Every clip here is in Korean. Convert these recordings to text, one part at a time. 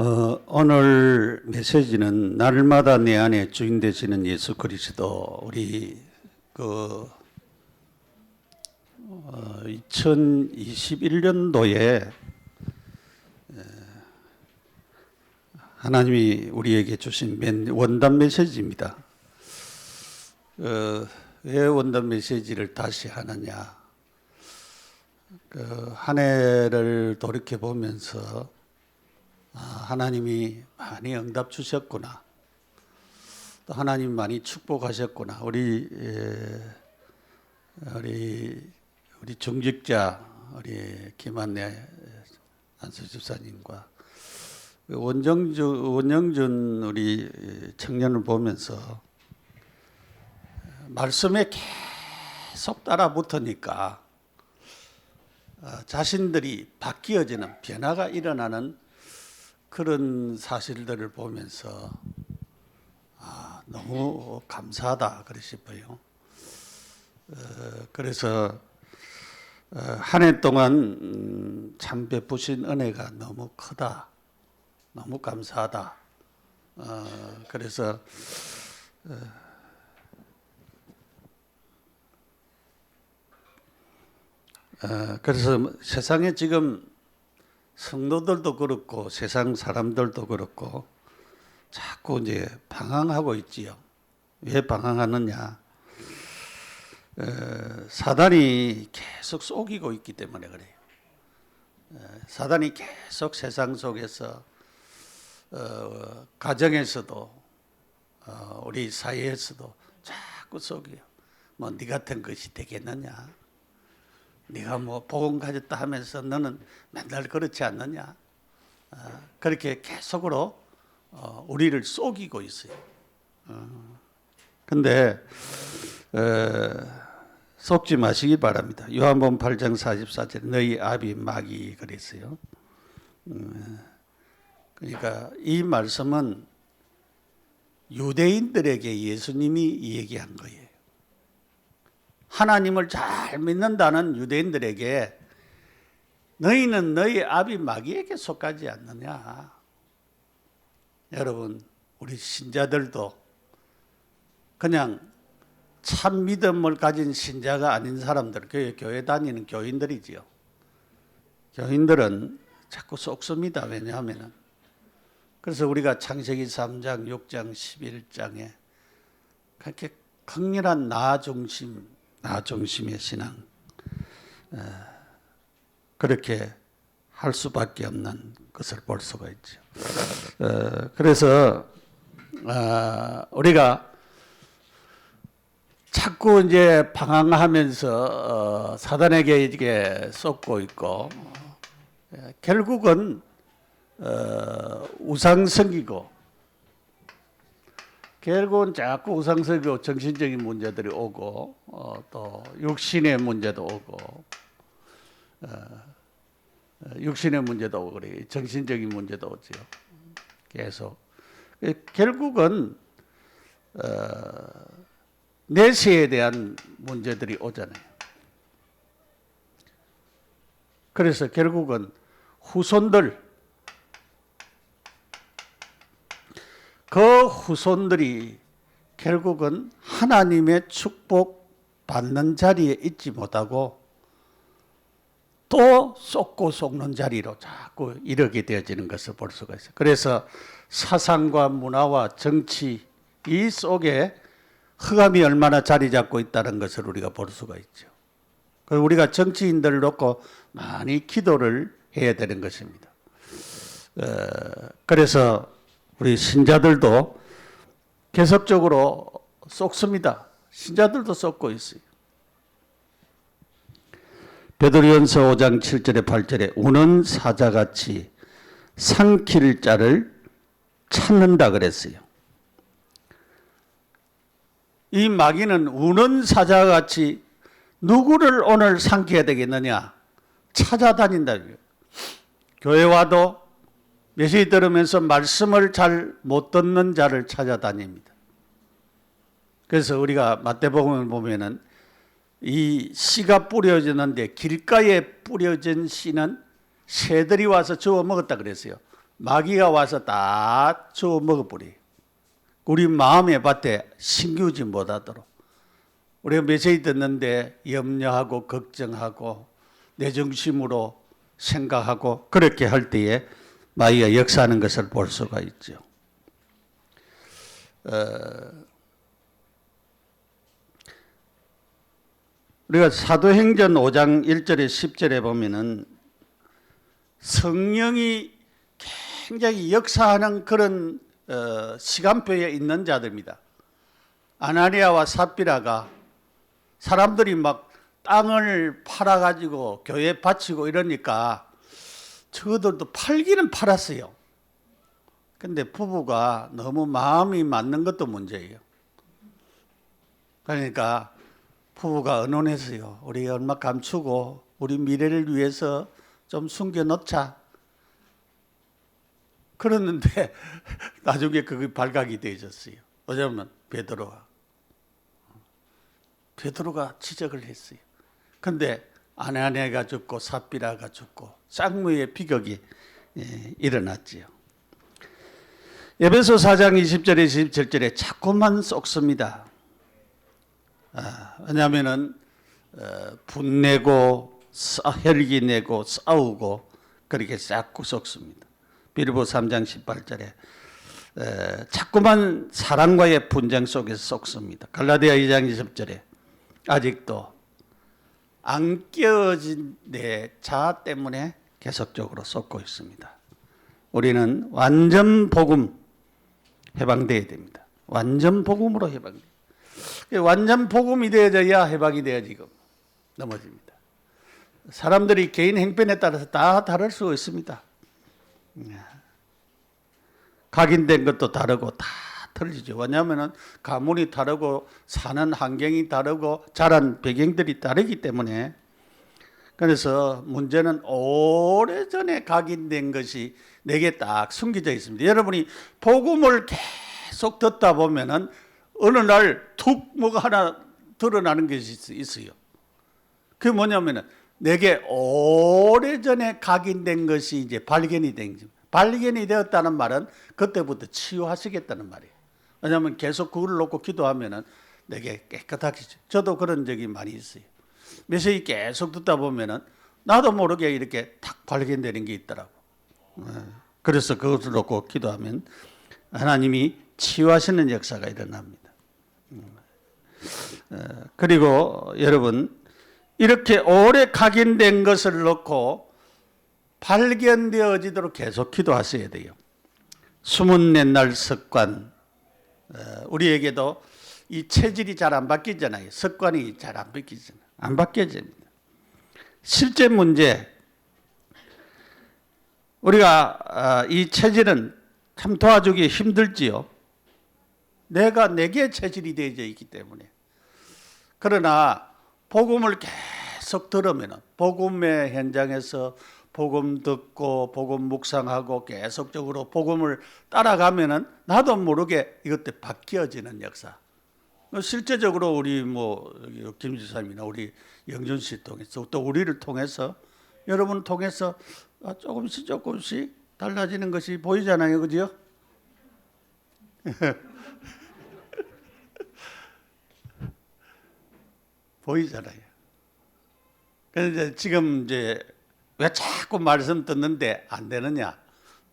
오늘 메시지는 날마다 내 안에 주인 되시는 예수 그리스도 우리 2021년도에 하나님이 우리에게 주신 원단 메시지입니다. 왜 원단 메시지를 다시 하느냐? 한 해를 돌이켜 보면서 하나님이 많이 응답 주셨구나. 또 하나님 많이 축복하셨구나. 우리 중직자 우리 김한래 안수집사님과 원영준 우리 청년을 보면서 말씀에 계속 따라 붙으니까 자신들이 바뀌어지는 변화가 일어나는 그런 사실들을 보면서 너무 감사하다 그러 싶어요. 그래서 한 해 동안 참 베푸신 은혜가 너무 크다, 너무 감사하다. 그래서 세상에 지금 성도들도 그렇고 세상 사람들도 그렇고 자꾸 이제 방황하고 있지요. 왜 방황하느냐? 사단이 계속 속이고 있기 때문에 그래요. 사단이 계속 세상 속에서 가정에서도 우리 사회에서도 자꾸 속여요. 뭐 네 같은 것이 되겠느냐? 네가 뭐 복음 가졌다 하면서 너는 맨날 그렇지 않느냐? 그렇게 계속으로 우리를 속이고 있어요. 근데 속지 마시기 바랍니다. 요한복음 8장 44절에 너희 아비 마귀 그랬어요. 그러니까 이 말씀은 유대인들에게 예수님이 얘기한 거예요. 하나님을 잘 믿는다는 유대인들에게 너희는 너희 아비 마귀에게 속하지 않느냐. 여러분 우리 신자들도 그냥 참 믿음을 가진 신자가 아닌 사람들, 교회 다니는 교인들이지요. 교인들은 자꾸 속습니다. 왜냐하면 그래서 우리가 창세기 3장, 6장, 11장에 그렇게 강렬한 나 중심의 신앙 그렇게 할 수밖에 없는 것을 볼 수가 있죠. 그래서 우리가 자꾸 이제 방황하면서 사단에게 이게 쏟고 있고 결국은 우상성이고 결국은 자꾸 우상성이고 정신적인 문제들이 오고 또 육신의 문제도 오고 육신의 문제도 오고 그래 정신적인 문제도 오죠. 계속 결국은 내세에 대한 문제들이 오잖아요. 그래서 결국은 그 후손들이 결국은 하나님의 축복 받는 자리에 있지 못하고 또 쏟고 속는 자리로 자꾸 이르게 되어지는 것을 볼 수가 있어요. 그래서 사상과 문화와 정치 이 속에 흑암이 얼마나 자리 잡고 있다는 것을 우리가 볼 수가 있죠. 그리고 우리가 정치인들을 놓고 많이 기도를 해야 되는 것입니다. 그래서 우리 신자들도 계속적으로 쏟습니다. 신자들도 쏟고 있어요. 베드로전서 5장 7절에 8절에 우는 사자같이 삼킬 자를 찾는다 그랬어요. 이 마귀는 우는 사자같이 누구를 오늘 삼켜야 되겠느냐 찾아다닌다. 교회 와도 메시지 들으면서 말씀을 잘 못 듣는 자를 찾아다닙니다. 그래서 우리가 마태복음을 보면은 이 씨가 뿌려졌는데 길가에 뿌려진 씨는 새들이 와서 주워 먹었다 그랬어요. 마귀가 와서 다 주워 먹어버려요. 우리 마음의 밭에 심기우지 못하도록. 우리가 메시지 듣는데 염려하고 걱정하고 내 중심으로 생각하고 그렇게 할 때에 마귀가 역사하는 것을 볼 수가 있죠. 우리가 사도행전 5장 1절에 10절에 보면은 성령이 굉장히 역사하는 그런 시간표에 있는 자들입니다. 아나니아와 삽비라가 사람들이 막 땅을 팔아가지고 교회 바치고 이러니까 저들도 팔기는 팔았어요. 근데 부부가 너무 마음이 맞는 것도 문제예요. 그러니까 부부가 의논했어요. 우리 얼마 감추고 우리 미래를 위해서 좀 숨겨놓자. 그랬는데 나중에 그게 발각이 되어졌어요. 왜냐하면 베드로가 지적을 했어요. 근데 아나니아가 죽고 삽비라가 죽고 쌍무의 비극이 일어났지요. 에베소 4장 20절에 27절에 자꾸만 쏟습니다. 왜냐하면은 분내고 혈기 내고 싸우고 그렇게 자꾸 쏟습니다. 빌립보 3장 18절에 자꾸만 사랑과의 분쟁 속에서 쏟습니다. 갈라디아 2장 20절에 아직도 안 깨어진 내 자아 때문에 계속적으로 쏟고 있습니다. 우리는 완전 복음 해방되어야 됩니다. 완전 복음으로 해방돼요. 완전 복음이 되어져야 해방이 되어지고 넘어집니다. 사람들이 개인 행편에 따라서 다 다를 수 있습니다. 각인된 것도 다르고 다 틀리죠. 왜냐하면 가문이 다르고 사는 환경이 다르고 자란 배경들이 다르기 때문에. 그래서 문제는 오래전에 각인된 것이 내게 딱 숨겨져 있습니다. 여러분이 복음을 계속 듣다 보면은 어느 날 툭 뭐가 하나 드러나는 것이 있어요. 그게 뭐냐면은 내게 오래전에 각인된 것이 이제 발견이 된 거죠. 발견이 되었다는 말은 그때부터 치유하시겠다는 말이에요. 왜냐하면 계속 그걸 놓고 기도하면은 내게 깨끗하게. 저도 그런 적이 많이 있어요. 메시지 계속 듣다 보면은 나도 모르게 이렇게 탁 발견되는 게 있더라고. 그래서 그것을 놓고 기도하면 하나님이 치유하시는 역사가 일어납니다. 그리고 여러분 이렇게 오래 각인된 것을 놓고 발견되어지도록 계속 기도하셔야 돼요. 숨은 옛날 습관, 우리에게도 이 체질이 잘 안 바뀌잖아요. 습관이 잘 안 바뀌잖아요. 안 바뀌어집니다. 실제 문제, 우리가 이 체질은 참 도와주기 힘들지요. 내게 체질이 되어져 있기 때문에. 그러나 복음을 계속 들으면 복음의 현장에서 복음 듣고 복음 묵상하고 계속적으로 복음을 따라가면은 나도 모르게 이것들 바뀌어지는 역사. 실제적으로 우리 김 지사님이나 우리 영준 씨 통해서 또 우리를 통해서 여러분을 통해서 조금씩 달라지는 것이 보이잖아요, 그죠? 보이잖아요. 그런데 지금 왜 자꾸 말씀 듣는데 안 되느냐?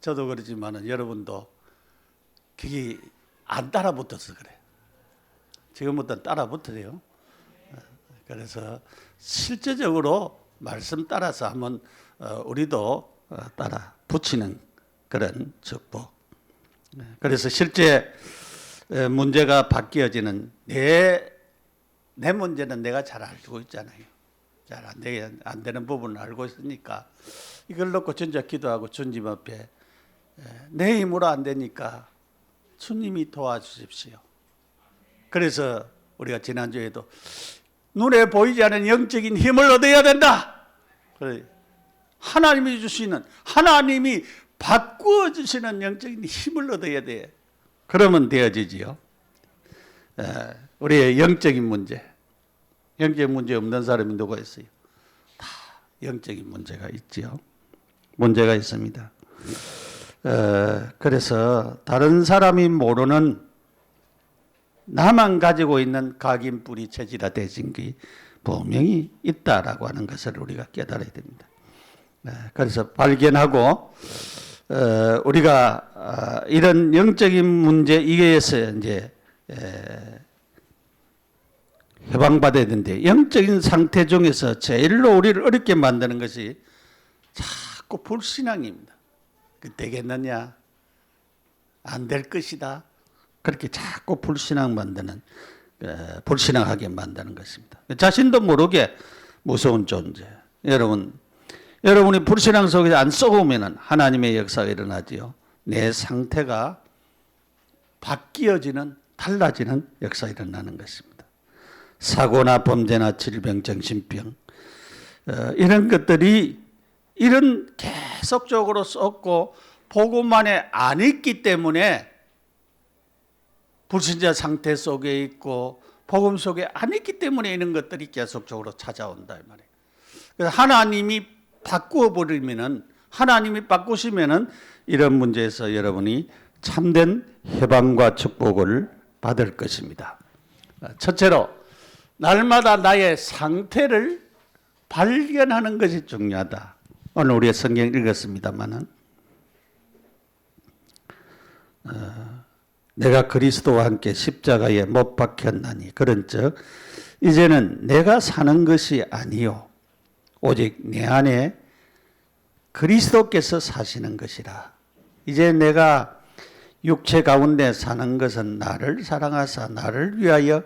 저도 그렇지만은 여러분도 그게 안 따라붙어서 그래. 지금부터 따라붙어요. 그래서 실제적으로 말씀 따라서 한번 우리도 따라 붙이는 그런 축복. 그래서 실제 문제가 바뀌어지는 내 문제는 내가 잘 알고 있잖아요. 잘 안 되는 부분을 알고 있으니까 이걸 놓고 진짜 기도하고 주님 앞에 내 힘으로 안 되니까 주님이 도와주십시오. 그래서 우리가 지난주에도 눈에 보이지 않는 영적인 힘을 얻어야 된다. 하나님이 주시는, 하나님이 바꾸어 주시는 영적인 힘을 얻어야 돼. 그러면 되어지지요. 우리의 영적인 문제, 영적인 문제 없는 사람이 누가 있어요? 다 영적인 문제가 있지요. 문제가 있습니다. 그래서 다른 사람이 모르는 나만 가지고 있는 각인뿌리 체질화되신 게 분명히 있다라고 하는 것을 우리가 깨달아야 됩니다. 그래서 발견하고 우리가 이런 영적인 문제 이게에서 이제 해방받아야 되는데 영적인 상태 중에서 제일로 우리를 어렵게 만드는 것이 자꾸 불신앙입니다. 되겠느냐? 안 될 것이다. 그렇게 자꾸 불신앙 만드는 불신앙하게 만드는 것입니다. 자신도 모르게 무서운 존재. 여러분이 불신앙 속에 안 썩으면 하나님의 역사가 일어나지요. 내 상태가 바뀌어지는 달라지는 역사가 일어나는 것입니다. 사고나 범죄나 질병, 정신병 이런 것들이 이런 계속적으로 썩고 복음만에 안 있기 때문에 불신자 상태 속에 있고 복음 속에 안 있기 때문에 이런 것들이 계속적으로 찾아온다 이 말이에요. 그래서 하나님이 바꾸어 버리면은 하나님이 바꾸시면은 이런 문제에서 여러분이 참된 해방과 축복을 받을 것입니다. 첫째로 날마다 나의 상태를 발견하는 것이 중요하다. 오늘 우리가 성경 읽었습니다만은 내가 그리스도와 함께 십자가에 못 박혔나니 그런즉 이제는 내가 사는 것이 아니요 오직 내 안에 그리스도께서 사시는 것이라. 이제 내가 육체 가운데 사는 것은 나를 사랑하사 나를 위하여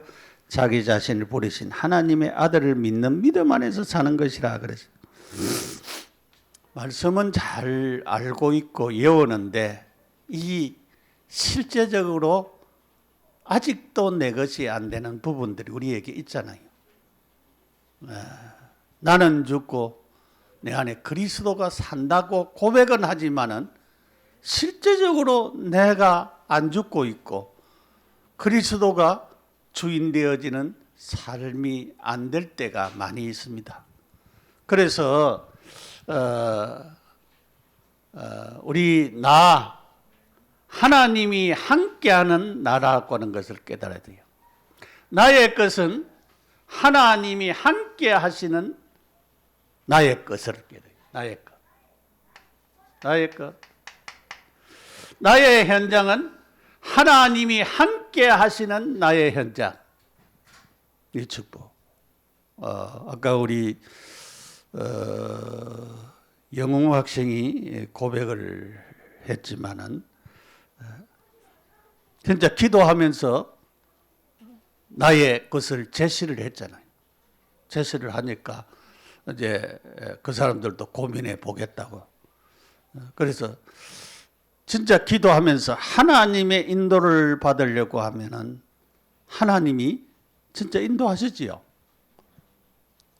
자기 자신을 버리신 하나님의 아들을 믿는 믿음 안에서 사는 것이라 그랬어요. 말씀은 잘 알고 있고 외우는데 이 실제적으로 아직도 내 것이 안 되는 부분들이 우리에게 있잖아요. 나는 죽고 내 안에 그리스도가 산다고 고백은 하지만은 실제적으로 내가 안 죽고 있고 그리스도가 주인 되어지는 삶이 안 될 때가 많이 있습니다. 그래서 우리 하나님이 함께하는 나라고 하는 것을 깨달아야 돼요. 나의 것은 하나님이 함께 하시는 나의 것을 깨달아요. 나의 것. 나의 것. 나의 현장은 하나님이 함께 하시는 나의 현장. 이 축복. 아까 우리 영웅 학생이 고백을 했지만은 진짜 기도하면서 나의 것을 제시를 했잖아요. 제시를 하니까 이제 그 사람들도 고민해 보겠다고. 그래서 진짜 기도하면서 하나님의 인도를 받으려고 하면은 하나님이 진짜 인도하시지요.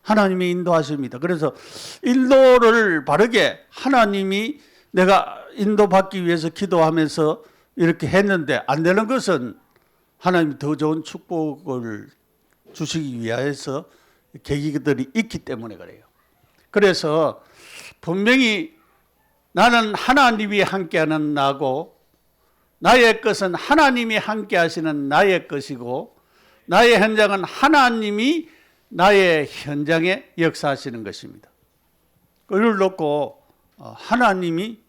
하나님이 인도하십니다. 그래서 인도를 바르게 하나님이 내가 인도받기 위해서 기도하면서 이렇게 했는데 안 되는 것은 하나님이 더 좋은 축복을 주시기 위해서 계기들이 있기 때문에 그래요. 그래서 분명히 나는 하나님이 함께하는 나고 나의 것은 하나님이 함께 하시는 나의 것이고 나의 현장은 하나님이 나의 현장에 역사하시는 것입니다. 그걸 놓고 하나님이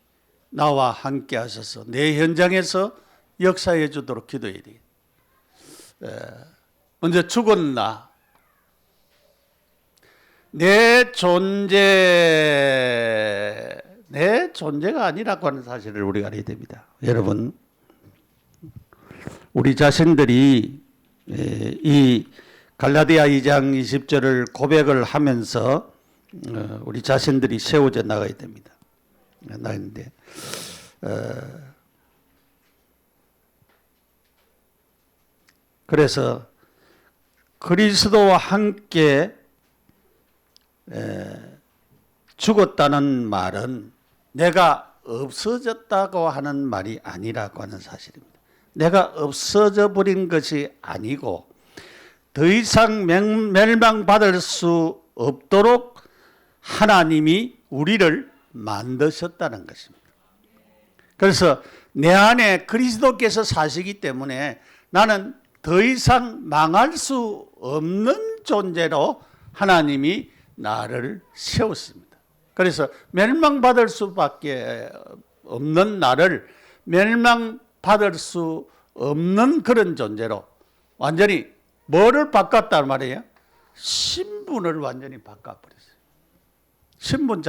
나와 함께 하셔서 내 현장에서 역사해 주도록 기도해야 돼요. 먼저 죽은 나. 내 존재가 아니라고 하는 사실을 우리가 알아야 됩니다. 여러분, 우리 자신들이 이 갈라디아 2장 20절을 고백을 하면서 우리 자신들이 세워져 나가야 됩니다. 나인데 그래서 그리스도와 함께 죽었다는 말은 내가 없어졌다고 하는 말이 아니라고 하는 사실입니다. 내가 없어져 버린 것이 아니고 더 이상 멸망받을 수 없도록 하나님이 우리를 만드셨다는 것입니다. 그래서 내 안에 그리스도께서 사시기 때문에 나는 더 이상 망할 수 없는 존재로 하나님이 나를 세웠습니다. 그래서 멸망받을 수밖에 없는 나를 멸망받을 수 없는 그런 존재로 완전히 뭐를 바꿨단 말이에요? 신분을 완전히 바꿔버렸어요. 신분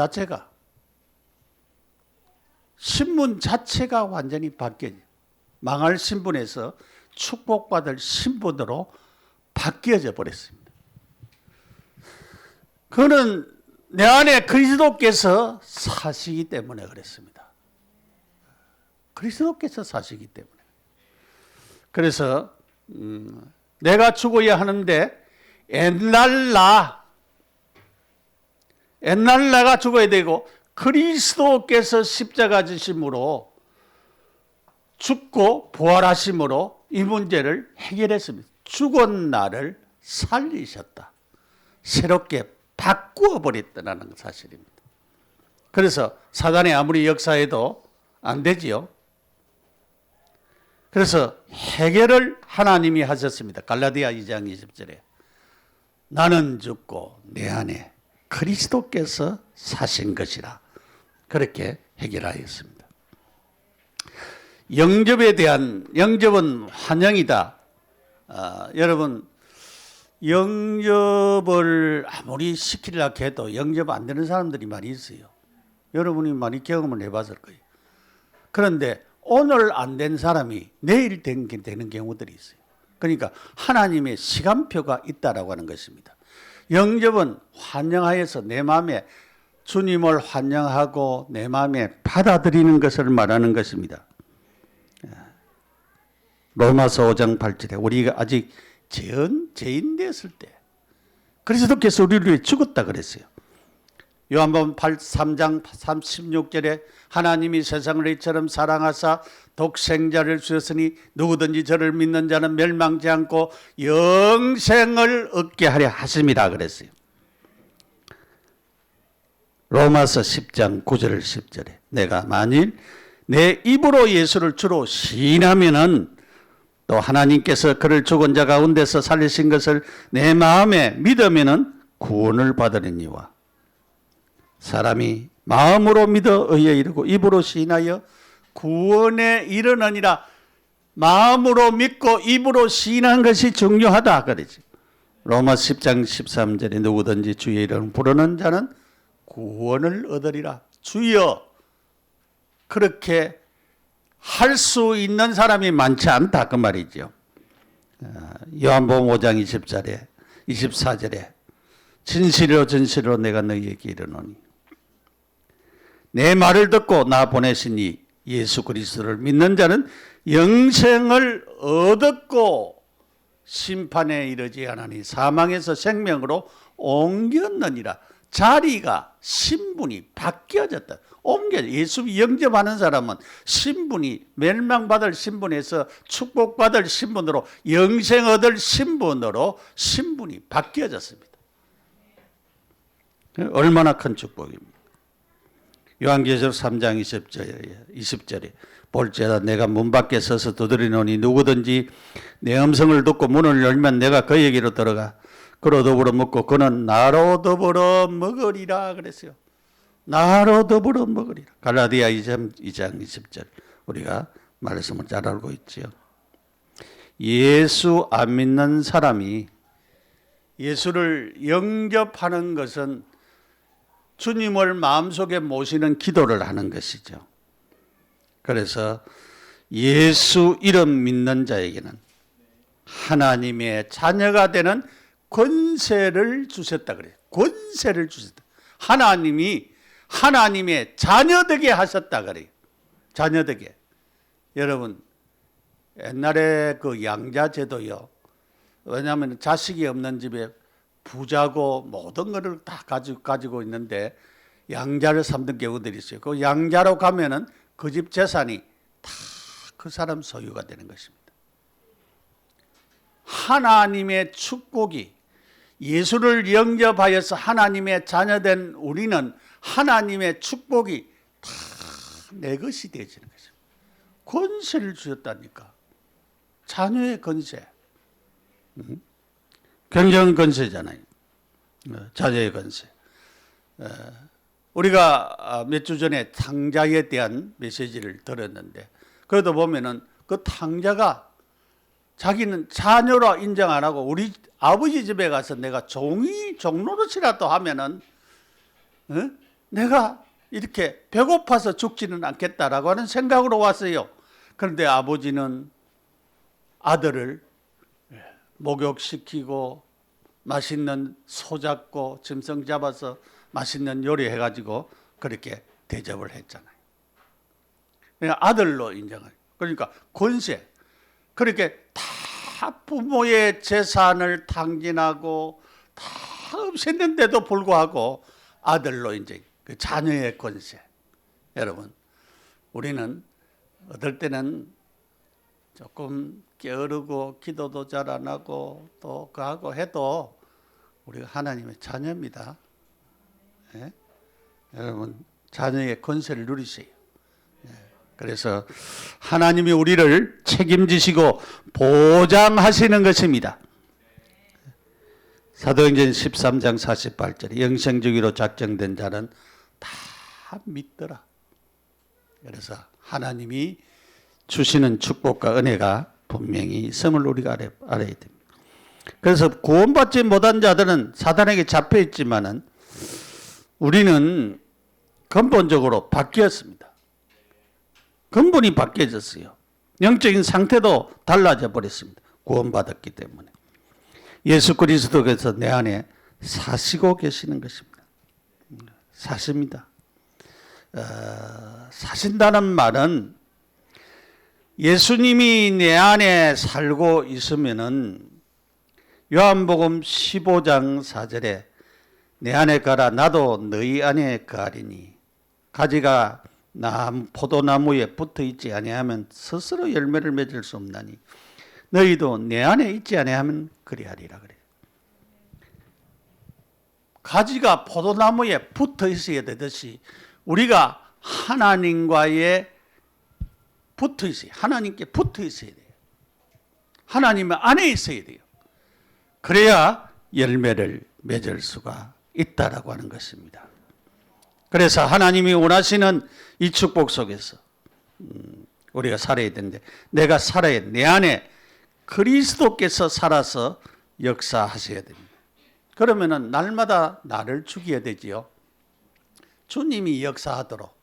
자체가 완전히 바뀌어요. 망할 신분에서 축복받을 신분으로 바뀌어져 버렸습니다. 그는 내 안에 그리스도께서 사시기 때문에 그랬습니다. 그리스도께서 사시기 때문에. 그래서 내가 죽어야 하는데 옛날 나가 죽어야 되고 그리스도께서 십자가 지심으로 죽고 부활하심으로 이 문제를 해결했습니다. 죽은 나를 살리셨다. 새롭게 바꾸어 버렸다는 사실입니다. 그래서 사단이 아무리 역사해도 안 되지요. 그래서 해결을 하나님이 하셨습니다. 갈라디아 2장 20절에 나는 죽고 내 안에 그리스도께서 사신 것이라 그렇게 해결하였습니다. 영접은 환영이다. 여러분 영접을 아무리 시키려고 해도 영접 안 되는 사람들이 많이 있어요. 여러분이 많이 경험을 해봤을 거예요. 그런데 오늘 안 된 사람이 내일 되는 경우들이 있어요. 그러니까 하나님의 시간표가 있다라고 하는 것입니다. 영접은 환영하여서 내 마음에 주님을 환영하고 내 마음에 받아들이는 것을 말하는 것입니다. 로마서 5장 8절에 우리가 아직 죄인 됐을 때 그리스도께서 우리를 위해 죽었다 그랬어요. 요한복음 3장 36절에 하나님이 세상을 이처럼 사랑하사 독생자를 주셨으니 누구든지 저를 믿는 자는 멸망치 않고 영생을 얻게 하려 하심이라 그랬어요. 로마서 10장 9절 10절에 내가 만일 내 입으로 예수를 주로 시인하면은 또 하나님께서 그를 죽은 자 가운데서 살리신 것을 내 마음에 믿으면은 구원을 받으리니와 사람이 마음으로 믿어 의에 이르고 입으로 시인하여 구원에 이르느니라. 마음으로 믿고 입으로 시인한 것이 중요하다 그러지. 로마 10장 13절에 누구든지 주의 이름을 부르는 자는 구원을 얻으리라. 주여 그렇게 할 수 있는 사람이 많지 않다 그 말이죠. 요한복음 5장 24절에 진실로 내가 너희에게 이르노니 내 말을 듣고 나 보내신 이 예수 그리스도를 믿는 자는 영생을 얻었고 심판에 이르지 않으니 사망에서 생명으로 옮겼느니라. 자리가 신분이 바뀌어졌다. 예수 영접하는 사람은 신분이 멸망받을 신분에서 축복받을 신분으로 영생 얻을 신분으로 신분이 바뀌어졌습니다. 얼마나 큰 축복입니까? 요한계시록 3장 20절에 볼지어다 내가 문 밖에 서서 두드리노니 누구든지 내 음성을 듣고 문을 열면 내가 그에게로 들어가 그로 더불어 먹고 그는 나로 더불어 먹으리라 그랬어요. 나로 더불어 먹으리라. 갈라디아 2장 20절 우리가 말씀을 잘 알고 있지요. 예수 안 믿는 사람이 예수를 영접하는 것은 주님을 마음속에 모시는 기도를 하는 것이죠. 그래서 예수 이름 믿는 자에게는 하나님의 자녀가 되는 권세를 주셨다 그래요. 권세를 주셨다. 하나님의 자녀되게 하셨다 그래요. 자녀되게. 여러분 옛날에 그 양자제도요. 왜냐하면 자식이 없는 집에 부자고 모든 것을 다 가지고 있는데 양자를 삼는 경우들이 있어요. 그 양자로 가면은 그 집 재산이 다 그 사람 소유가 되는 것입니다. 하나님의 축복이 예수를 영접하여서 하나님의 자녀된 우리는 하나님의 축복이 다 내 것이 되어지는 것입니다. 권세를 주셨다니까. 자녀의 권세. 경영 권세잖아요. 자녀의 권세. 우리가 몇 주 전에 탕자에 대한 메시지를 들었는데, 그래도 보면은 그 탕자가 자기는 자녀라 인정 안 하고 우리 아버지 집에 가서 내가 종노릇이라도 하면은 내가 이렇게 배고파서 죽지는 않겠다라고 하는 생각으로 왔어요. 그런데 아버지는 아들을 목욕시키고 맛있는 소 잡고 짐승 잡아서 맛있는 요리 해가지고 그렇게 대접을 했잖아요. 그냥 아들로 인정해요. 그러니까 권세. 그렇게 다 부모의 재산을 탕진하고 다 없앴는데도 불구하고 아들로 이제 그 자녀의 권세. 여러분, 우리는 어떨 때는 조금 게으르고 기도도 잘 안 하고 또 그하고 해도 우리가 하나님의 자녀입니다. 예? 여러분, 자녀의 권세를 누리세요. 예. 그래서 하나님이 우리를 책임지시고 보장하시는 것입니다. 사도행전 13장 48절에 영생주기로 작정된 자는 다 믿더라. 그래서 하나님이 주시는 축복과 은혜가 분명히 있음을 우리가 알아야 됩니다. 그래서 구원받지 못한 자들은 사단에게 잡혀 있지만은 우리는 근본적으로 바뀌었습니다. 근본이 바뀌어졌어요. 영적인 상태도 달라져 버렸습니다. 구원받았기 때문에. 예수 그리스도께서 내 안에 사시고 계시는 것입니다. 사십니다. 사신다는 말은 예수님이 내 안에 살고 있으면은 요한복음 15장 4절에 내 안에 가라 나도 너희 안에 가리니 가지가 포도나무에 붙어 있지 아니하면 스스로 열매를 맺을 수 없나니 너희도 내 안에 있지 아니하면 그리하리라 그래요. 가지가 포도나무에 붙어 있어야 되듯이 우리가 하나님과의 붙어 있어요. 하나님께 붙어 있어야 돼요. 하나님 안에 있어야 돼요. 그래야 열매를 맺을 수가 있다라고 하는 것입니다. 그래서 하나님이 원하시는 이 축복 속에서 우리가 살아야 되는데 내가 살아야 내 안에 그리스도께서 살아서 역사하셔야 됩니다. 그러면은 날마다 나를 죽여야 되지요. 주님이 역사하도록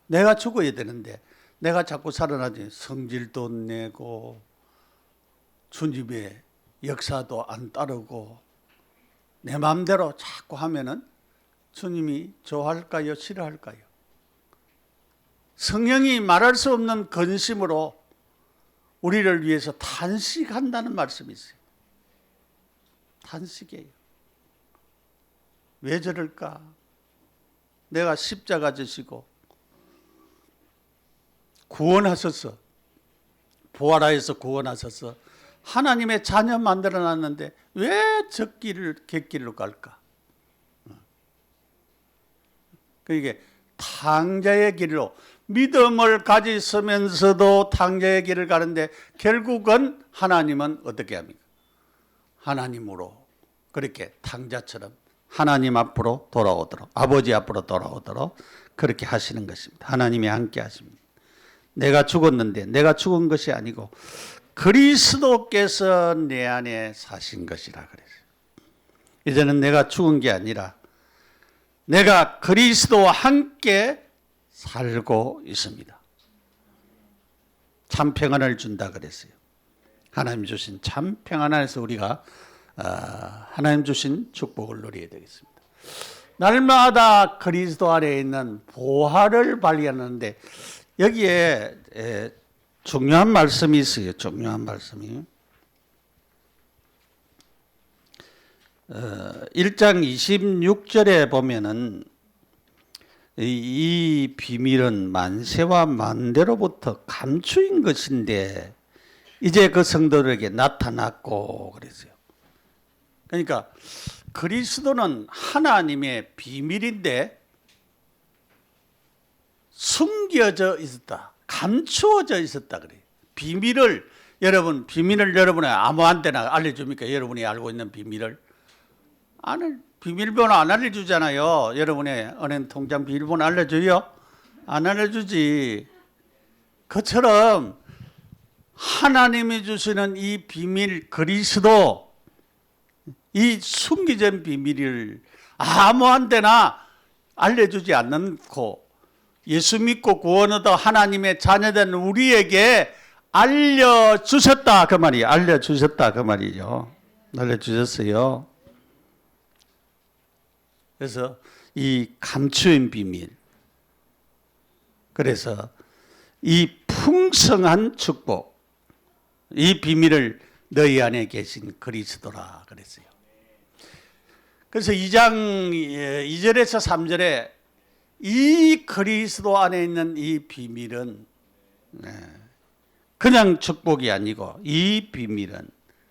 내가 죽어야 되는데 내가 자꾸 살아나지 성질도 내고 주님의 역사도 안 따르고 내 마음대로 자꾸 하면은 주님이 좋아할까요? 싫어할까요? 성령이 말할 수 없는 근심으로 우리를 위해서 탄식한다는 말씀이 있어요. 탄식이에요. 왜 저럴까? 내가 십자가 지시고 구원하셔서 부활하여서 구원하셔서 하나님의 자녀 만들어놨는데 왜 저 길을 객길로 갈까? 그게 탕자의 길로 믿음을 가지면서도 탕자의 길을 가는데 결국은 하나님은 어떻게 합니까? 하나님으로 그렇게 탕자처럼 하나님 앞으로 돌아오도록 아버지 앞으로 돌아오도록 그렇게 하시는 것입니다. 하나님이 함께 하십니다. 내가 죽었는데 내가 죽은 것이 아니고 그리스도께서 내 안에 사신 것이라 그랬어요. 이제는 내가 죽은 게 아니라 내가 그리스도와 함께 살고 있습니다. 참 평안을 준다 그랬어요. 하나님 주신 참 평안 안에서 우리가 하나님 주신 축복을 누려야 되겠습니다. 날마다 그리스도 안에 있는 보화를 발견하는데 여기에 중요한 말씀이 있어요. 중요한 말씀이 1장 26절에 보면은 이 비밀은 만세와 만대로부터 감추인 것인데 이제 그 성도들에게 나타났고 그랬어요. 그러니까 그리스도는 하나님의 비밀인데 숨겨져 있었다. 감추어져 있었다 그래요. 비밀을 여러분의 아무한테나 알려줍니까? 여러분이 알고 있는 비밀을 비밀번호 안 알려주잖아요. 여러분의 은행 통장 비밀번호 알려줘요? 안 알려주지. 그처럼 하나님이 주시는 이 비밀, 그리스도, 이 숨기진 비밀을 아무한테나 알려주지 않고 예수 믿고 구원 얻어 하나님의 자녀된 우리에게 알려주셨다 그 말이에요. 알려주셨다 그 말이죠. 알려주셨어요. 그래서 이 감추인 비밀, 그래서 이 풍성한 축복, 이 비밀을 너희 안에 계신 그리스도라 그랬어요. 그래서 2장 2절에서 3절에 이 그리스도 안에 있는 이 비밀은 그냥 축복이 아니고 이 비밀은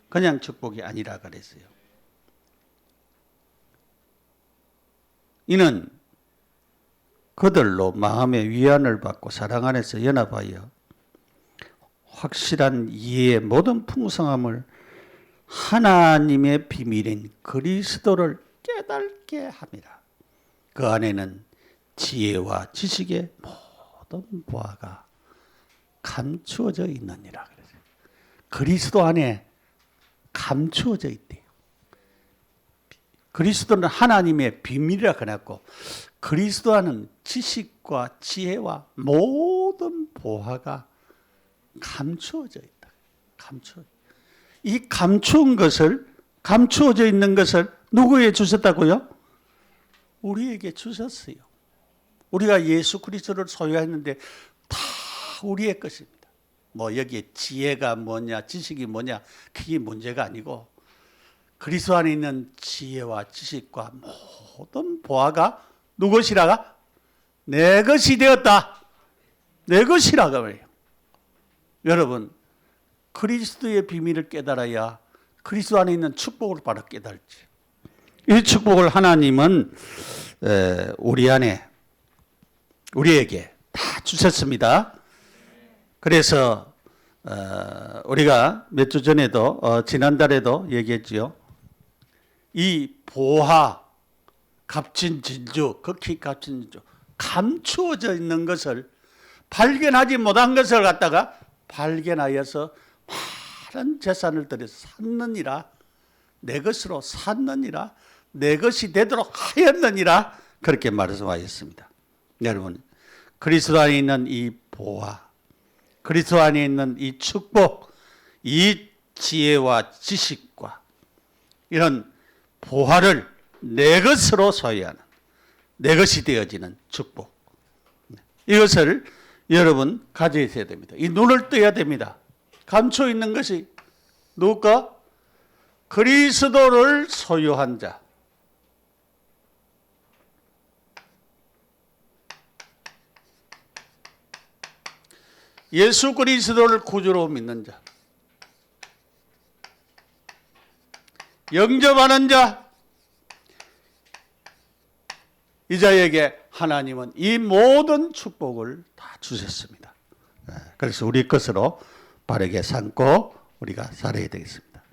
그냥 축복이 아니라 그랬어요. 이는 그들로 마음의 위안을 받고 사랑 안에서 연합하여 확실한 이해의 모든 풍성함을 하나님의 비밀인 그리스도를 깨닫게 합니다. 그 안에는 지혜와 지식의 모든 보화가 감추어져 있느니라 그랬어요. 그리스도 안에 감추어져 있대요. 그리스도는 하나님의 비밀이라 그랬고 그리스도 안은 지식과 지혜와 모든 보화가 감추어져 있다. 이 감추어져 있는 것을 누구에게 주셨다고요? 우리에게 주셨어요. 우리가 예수 그리스도를 소유했는데 다 우리의 것입니다. 뭐 여기에 지혜가 뭐냐, 지식이 뭐냐, 그게 문제가 아니고 그리스도 안에 있는 지혜와 지식과 모든 보화가 누구시라가? 내 것이 되었다. 내 것이라고 말해요. 여러분, 그리스도의 비밀을 깨달아야 그리스도 안에 있는 축복을 바로 깨달지. 이 축복을 하나님은 우리 안에 우리에게 다 주셨습니다. 그래서 우리가 몇 주 전에도 지난달에도 얘기했지요. 이 보화, 값진 진주, 극히 값진 진주, 감추어져 있는 것을 발견하지 못한 것을 갖다가 발견하여서 많은 재산을 들여 샀느니라, 내 것으로 샀느니라, 내 것이 되도록 하였느니라, 그렇게 말씀하였습니다. 여러분, 그리스도 안에 있는 이 보화, 그리스도 안에 있는 이 축복, 이 지혜와 지식과 이런 보화를 내 것으로 소유하는, 내 것이 되어지는 축복, 이것을 여러분 가져야 됩니다. 이 눈을 떠야 됩니다. 감춰 있는 것이 누가? 그리스도를 소유한 자. 예수 그리스도를 구주로 믿는 자. 영접하는 자. 이 자에게 하나님은 이 모든 축복을 다 주셨습니다. 그래서 우리 것으로 바르게 삼고 우리가 살아야 되겠습니다.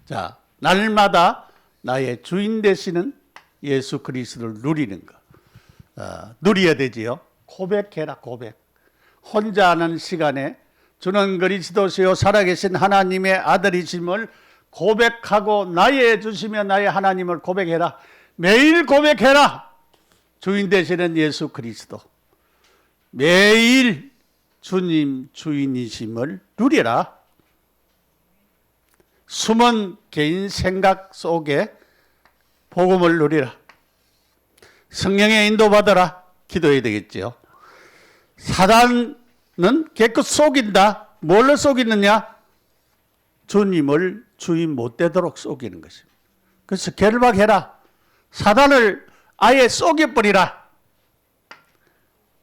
자, 날마다 나의 주인 되시는 예수 그리스도를 누리는 것. 누려야 되지요. 고백해라, 고백. 혼자 하는 시간에 주는 그리스도시요 살아계신 하나님의 아들이심을 고백하고 나의 주시며 나의 하나님을 고백해라. 매일 고백해라. 주인 되시는 예수 그리스도. 매일 주님 주인이심을 누려라. 숨은 개인 생각 속에 복음을 누리라. 성령의 인도받아라. 기도해야 되겠죠. 사단은 깨끗 속인다. 뭘로 속이느냐? 주님을 주인 못 되도록 속이는 것입니다. 그래서 결박해라. 사단을 아예 속여버리라.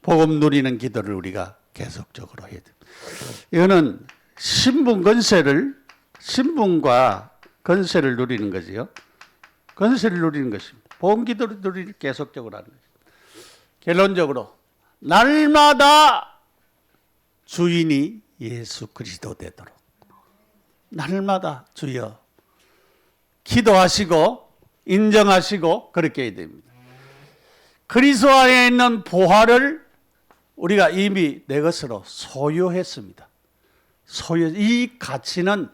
복음 누리는 기도를 우리가 계속적으로 해야 됩니다. 이거는 신분과 건세를 누리는 거지요. 건세를 누리는 것입니다. 복음 기도를 누리를 계속적으로 하는 것입니다. 결론적으로 날마다 주인이 예수 그리스도 되도록 날마다 주여 기도하시고 인정하시고 그렇게 해야 됩니다. 그리스도 안에 있는 보화를 우리가 이미 내 것으로 소유했습니다. 이 가치는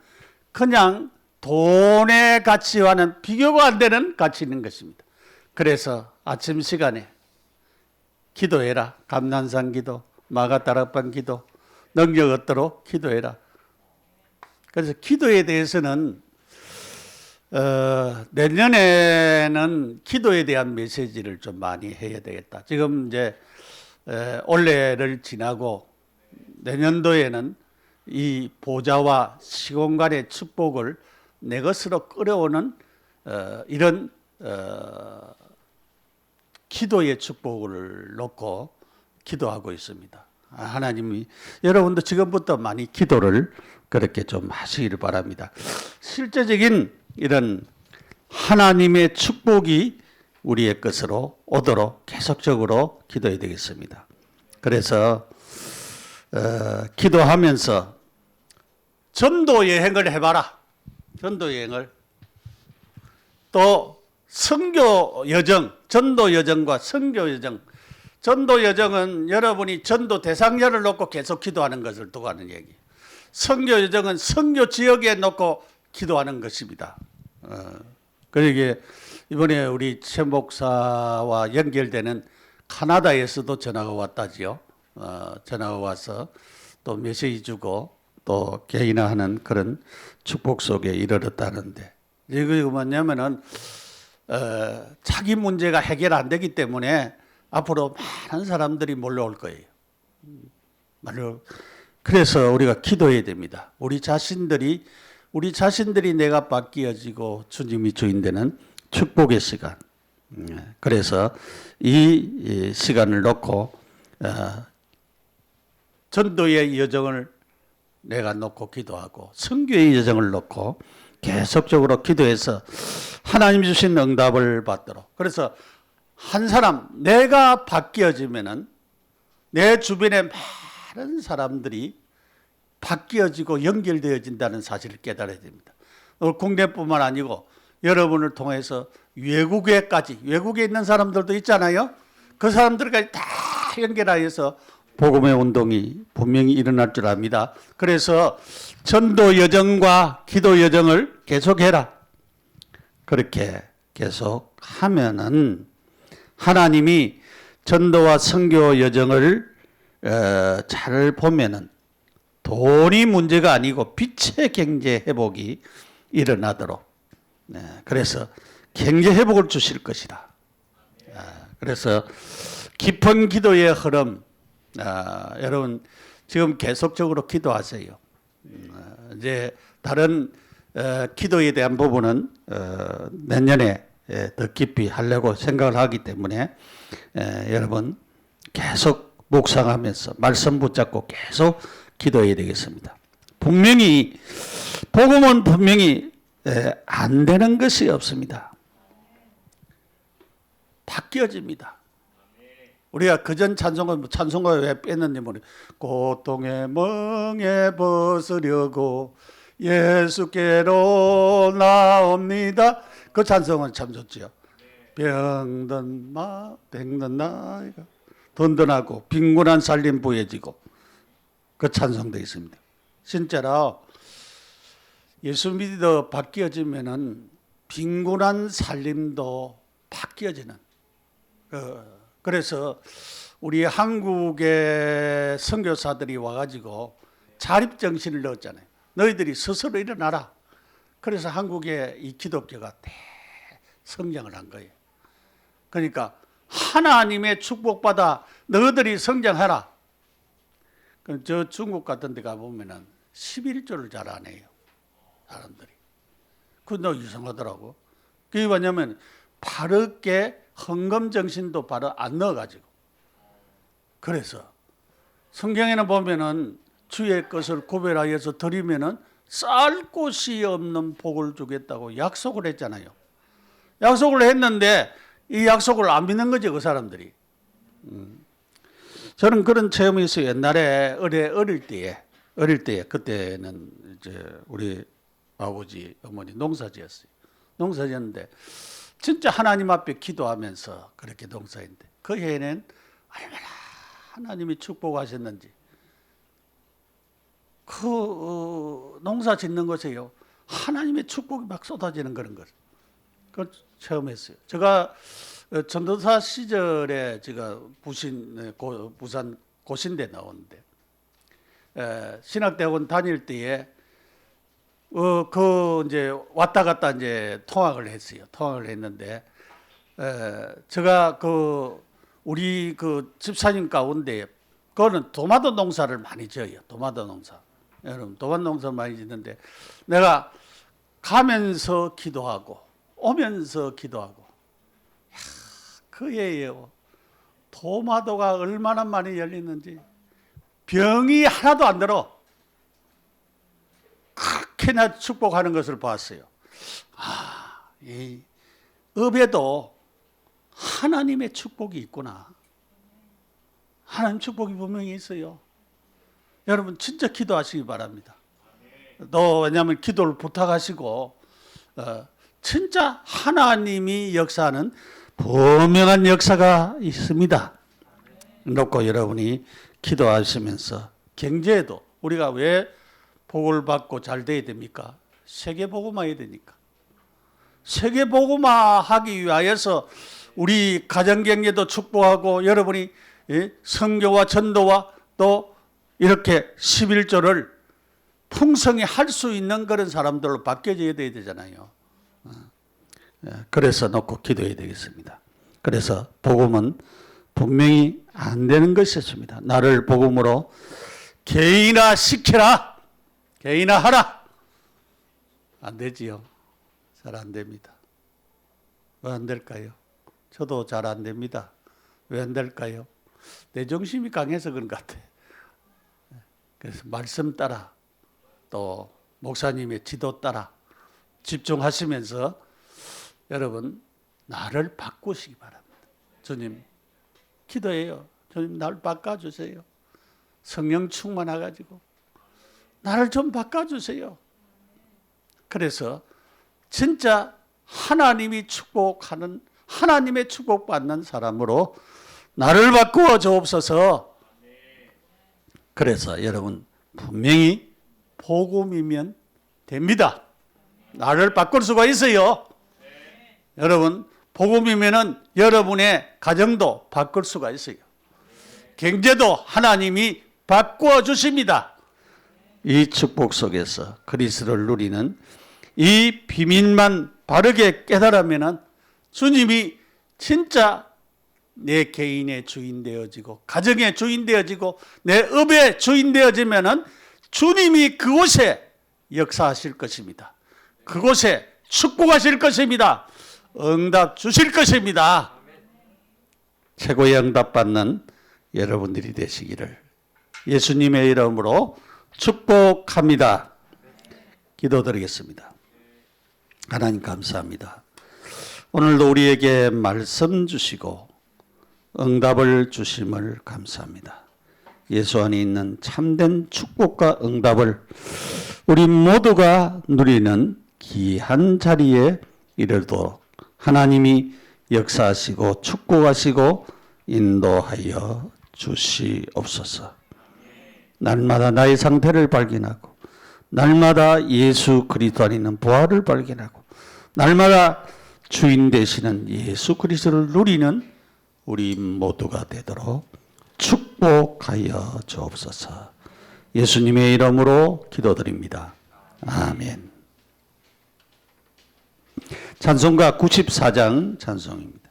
그냥 돈의 가치와는 비교가 안 되는 가치인 것입니다. 그래서 아침 시간에 기도해라. 감난산 기도, 마가다락방 기도, 능력 얻도록 기도해라. 그래서 기도에 대해서는 내년에는 기도에 대한 메시지를 좀 많이 해야 되겠다. 지금 이제 올해를 지나고 내년도에는 이 보좌와 시공간의 축복을 내 것으로 끌어오는 이런 기도의 축복을 놓고 기도하고 있습니다. 하나님이 여러분도 지금부터 많이 기도를 그렇게 좀 하시기를 바랍니다. 실제적인 이런 하나님의 축복이 우리의 것으로 오도록 계속적으로 기도해야 되겠습니다. 그래서 기도하면서 전도 여행을 해봐라. 전도 여행을. 또 선교 여정, 전도 여정과 선교 여정. 전도 여정은 여러분이 전도 대상자를 놓고 계속 기도하는 것을 두고 하는 얘기. 선교 여정은 선교 지역에 놓고 기도하는 것입니다. 그러게 이번에 우리 최 목사와 연결되는 카나다에서도 전화가 왔다지요. 전화가 와서 또 메시지 주고 또 개인화하는 그런 축복 속에 이르렀다는데, 이거 뭐냐면은 자기 문제가 해결 안 되기 때문에 앞으로 많은 사람들이 몰려올 거예요. 그래서 우리가 기도해야 됩니다. 우리 자신들이 내가 바뀌어지고 주님이 주인 되는 축복의 시간. 그래서 이 시간을 놓고 전도의 여정을 내가 놓고 기도하고 선교의 여정을 놓고 계속적으로 기도해서 하나님 주신 응답을 받도록. 그래서 한 사람 내가 바뀌어지면은 내 주변에 많은 사람들이 바뀌어지고 연결되어진다는 사실을 깨달아야 됩니다. 국내뿐만 아니고 여러분을 통해서 외국에 있는 사람들도 있잖아요. 그 사람들까지 다 연결하여서 복음의 운동이 분명히 일어날 줄 압니다. 그래서 전도 여정과 기도 여정을 계속해라. 그렇게 계속 하면은 하나님이 전도와 선교 여정을 잘 보면은 돈이 문제가 아니고 빛의 경제 회복이 일어나도록. 그래서 경제 회복을 주실 것이다. 그래서 깊은 기도의 흐름, 여러분 지금 계속적으로 기도하세요. 이제 다른 기도에 대한 부분은 내년에 더 깊이 하려고 생각을 하기 때문에 여러분 계속 묵상하면서 말씀 붙잡고 계속 기도해야 되겠습니다. 분명히 복음은 분명히 안 되는 것이 없습니다. 바뀌어집니다. 우리가 그전 찬송가 왜 뺐는지 모르겠어요. 고통의 멍에 벗으려고 예수께로 나옵니다. 그 찬송은 참 좋지요. 병든 나이가 든든하고 빈곤한 살림 부해지고, 그 찬송도 있습니다. 진짜로 예수 믿어 바뀌어지면은 빈곤한 살림도 바뀌어지는. 그래서 우리 한국의 선교사들이 와가지고 자립정신을 넣었잖아요. 너희들이 스스로 일어나라. 그래서 한국의 이 기독교가 성장을 한 거예요. 그러니까 하나님의 축복받아 너희들이 성장하라. 저 중국 같은 데 가보면은 11조를 잘 안 해요. 사람들이. 그거 이상하더라고. 그게 뭐냐면 바르게 헌금 정신도 바로 안 넣어가지고. 그래서 성경에는 보면은 주의 것을 구별하여서 드리면은 쌀 곳이 없는 복을 주겠다고 약속을 했잖아요. 약속을 했는데 이 약속을 안 믿는 거죠, 그 사람들이. 저는 그런 체험이 있어요. 옛날에 어릴 때에 그때는 이제 우리 아버지 어머니 농사지었어요. 농사지었는데 진짜 하나님 앞에 기도하면서 그렇게 농사했는데 그 해에는 얼마나 하나님이 축복하셨는지 그 농사 짓는 것에요 하나님의 축복이 막 쏟아지는 그런 것 그걸 체험했어요. 제가 전도사 시절에 제가 부산 고신대 나오는데 신학대학원 다닐 때에 그 이제 왔다 갔다 이제 통학을 했어요. 통학을 했는데 제가 그 우리 그 집사님 가운데 그거는 도마도 농사를 많이 지어요. 도마도 농사. 여러분 도마도 농사 많이 짓는데 내가 가면서 기도하고 오면서 기도하고 그 해에요. 도마도가 얼마나 많이 열리는지 병이 하나도 안 들어. 그렇게나 축복하는 것을 봤어요. 이 업에도 하나님의 축복이 있구나. 하나님 축복이 분명히 있어요. 여러분 진짜 기도하시기 바랍니다. 왜냐하면 기도를 부탁하시고 진짜 하나님이 역사하는 분명한 역사가 있습니다. 놓고 여러분이 기도하시면서 경제에도 우리가 왜 복을 받고 잘 돼야 됩니까? 세계복음화해야 되니까. 세계복음화하기 위하여서 우리 가정경제도 축복하고 여러분이 선교와 전도와 또 이렇게 11조를 풍성히 할 수 있는 그런 사람들로 바뀌어져야 되잖아요. 그래서 놓고 기도해야 되겠습니다. 그래서 복음은 분명히 안 되는 것이었습니다. 나를 복음으로 개인화 시켜라. 개인화 하라. 안 되지요. 잘 안 됩니다. 왜 안 될까요? 저도 잘 안 됩니다. 왜 안 될까요? 내 정신이 강해서 그런 것 같아요. 그래서 말씀 따라 또 목사님의 지도 따라 집중하시면서 여러분 나를 바꾸시기 바랍니다. 주님 기도해요. 주님 나를 바꿔주세요. 성령 충만해가지고 나를 좀 바꿔주세요. 그래서 진짜 하나님이 축복하는 하나님의 축복받는 사람으로 나를 바꾸어 주옵소서. 그래서 여러분 분명히 복음이면 됩니다. 나를 바꿀 수가 있어요. 여러분 복음이면은 여러분의 가정도 바꿀 수가 있어요. 경제도 하나님이 바꾸어 주십니다. 이 축복 속에서 그리스도를 누리는 이 비밀만 바르게 깨달으면은 주님이 진짜 내 개인의 주인 되어지고 가정의 주인 되어지고 내 업의 주인 되어지면은 주님이 그곳에 역사하실 것입니다. 그곳에 축복하실 것입니다. 응답 주실 것입니다. 최고의 응답 받는 여러분들이 되시기를 예수님의 이름으로 축복합니다. 기도드리겠습니다. 하나님 감사합니다. 오늘도 우리에게 말씀 주시고 응답을 주심을 감사합니다. 예수 안에 있는 참된 축복과 응답을 우리 모두가 누리는 귀한 자리에 이르도록 하나님이 역사하시고 축복하시고 인도하여 주시옵소서. 날마다 나의 상태를 발견하고 날마다 예수 그리스도 안에 있는 부활을 발견하고 날마다 주인 되시는 예수 그리스도를 누리는 우리 모두가 되도록 축복하여 주옵소서. 예수님의 이름으로 기도드립니다. 아멘. 찬송가 94장 찬송입니다.